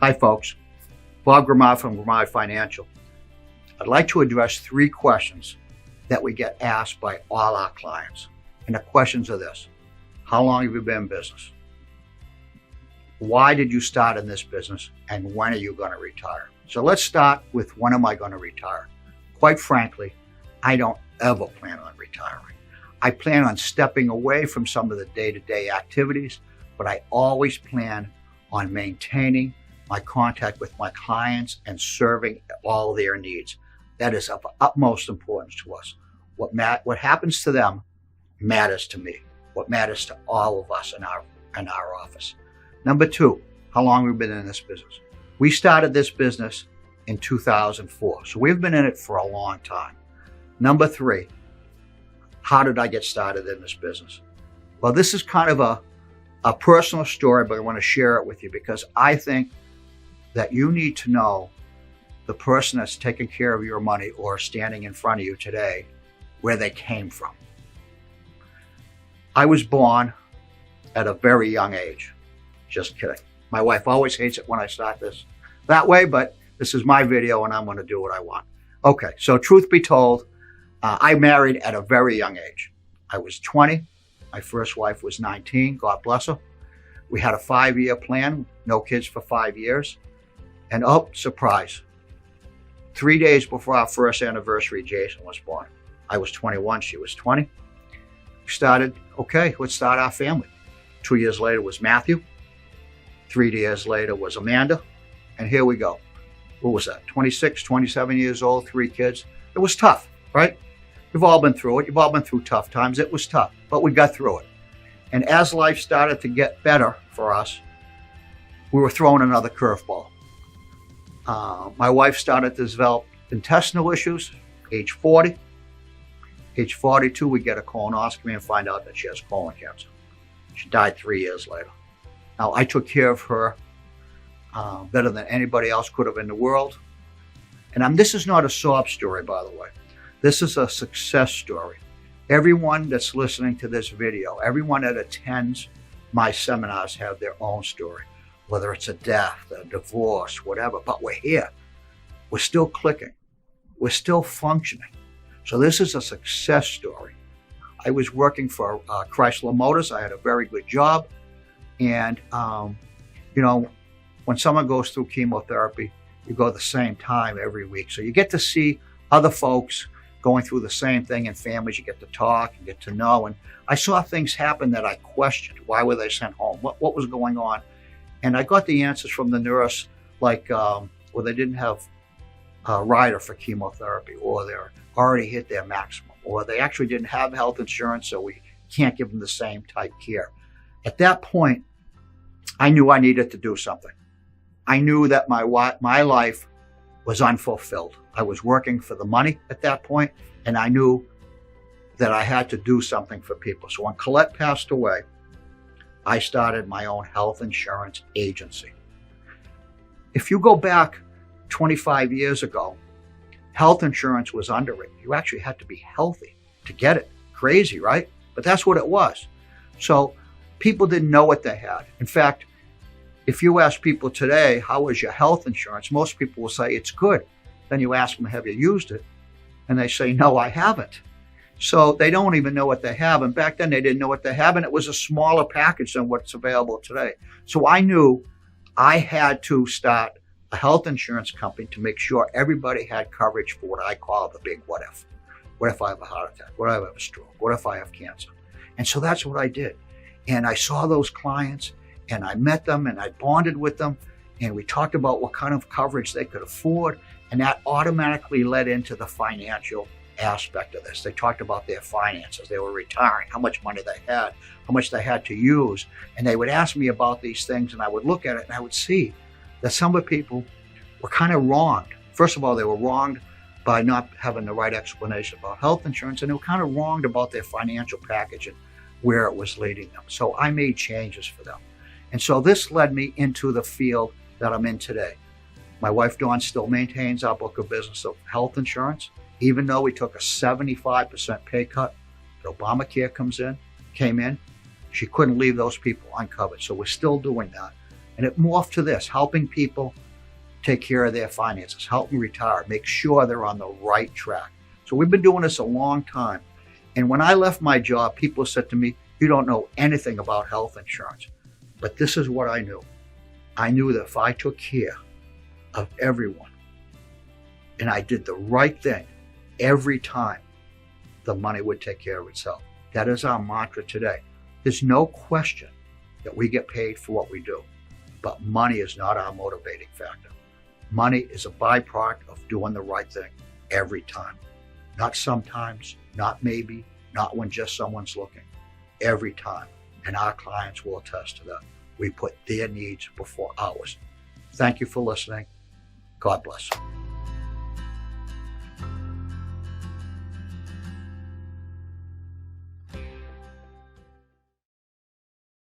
Hi folks, Bob Grimard from Grimard Financial. I'd like to address 3 questions that we get asked by all our clients. And the questions are this: how long have you been in business? Why did you start in this business? And when are you going to retire? So let's start with, when am I going to retire? Quite frankly, I don't ever plan on retiring. I plan on stepping away from some of the day-to-day activities, but I always plan on maintaining my contact with my clients and serving all their needs. That is of utmost importance to us. What happens to them matters to me. What matters to all of us in our office. Number 2, how long have we been in this business? We started this business in 2004, so we've been in it for a long time. Number 3, how did I get started in this business? Well, this is kind of a personal story, but I want to share it with you because I think that you need to know the person that's taking care of your money or standing in front of you today, where they came from. I was born at a very young age. Just kidding. My wife always hates it when I start this that way, but this is my video and I'm going to do what I want. Okay, so truth be told, I married at a very young age. I was 20. My first wife was 19. God bless her. We had a 5-year plan, no kids for 5 years. And oh, surprise, 3 days before our first anniversary, Jason was born. I was 21, she was 20. We started, okay, let's start our family. 2 years later was Matthew. 3 years later was Amanda. And here we go. What was that? 26, 27 years old, 3 kids. It was tough, right? We've all been through it. You've all been through tough times. It was tough, but we got through it. And as life started to get better for us, we were thrown another curveball. My wife started to develop intestinal issues, age 40. Age 42, we get a colonoscopy and find out that she has colon cancer. She died 3 years later. Now, I took care of her better than anybody else could have in the world. And this is not a sob story, by the way. This is a success story. Everyone that's listening to this video, everyone that attends my seminars have their own story. Whether it's a death, a divorce, whatever, but we're here. We're still clicking. We're still functioning. So this is a success story. I was working for Chrysler Motors. I had a very good job. And, when someone goes through chemotherapy, you go the same time every week. So you get to see other folks going through the same thing in families. You get to talk, you get to know. And I saw things happen that I questioned. Why were they sent home? What was going on? And I got the answers from the nurse, like, they didn't have a rider for chemotherapy, or they're already hit their maximum, or they actually didn't have health insurance, so we can't give them the same type care. At that point, I knew I needed to do something. I knew that my life was unfulfilled. I was working for the money at that point, and I knew that I had to do something for people. So when Colette passed away, I started my own health insurance agency. If you go back 25 years ago, health insurance was underwritten. You actually had to be healthy to get it. Crazy, right? But that's what it was. So people didn't know what they had. In fact, if you ask people today, how is your health insurance? Most people will say it's good. Then you ask them, have you used it? And they say, no, I haven't. So they don't even know what they have. And back then they didn't know what they have. And it was a smaller package than what's available today. So I knew I had to start a health insurance company to make sure everybody had coverage for what I call the big what if. What if I have a heart attack? What if I have a stroke? What if I have cancer? And so that's what I did. And I saw those clients and I met them and I bonded with them. And we talked about what kind of coverage they could afford. And that automatically led into the financial aspect of this. They talked about their finances. They were retiring, how much money they had, how much they had to use. And they would ask me about these things, and I would look at it and I would see that some of the people were kind of wronged. First of all, they were wronged by not having the right explanation about health insurance, and they were kind of wronged about their financial package and where it was leading them. So I made changes for them. And so this led me into the field that I'm in today. My wife, Dawn, still maintains our book of business of health insurance, even though we took a 75% pay cut. Obamacare came in, she couldn't leave those people uncovered. So we're still doing that. And it morphed to this, helping people take care of their finances, help them retire, make sure they're on the right track. So we've been doing this a long time. And when I left my job, people said to me, you don't know anything about health insurance. But this is what I knew. I knew that if I took care of everyone and I did the right thing every time, the money would take care of itself. That is our mantra today. There's no question that we get paid for what we do, but money is not our motivating factor. Money is a byproduct of doing the right thing every time. Not sometimes, not maybe, not when just someone's looking. Every time. And our clients will attest to that. We put their needs before ours. Thank you for listening. God bless.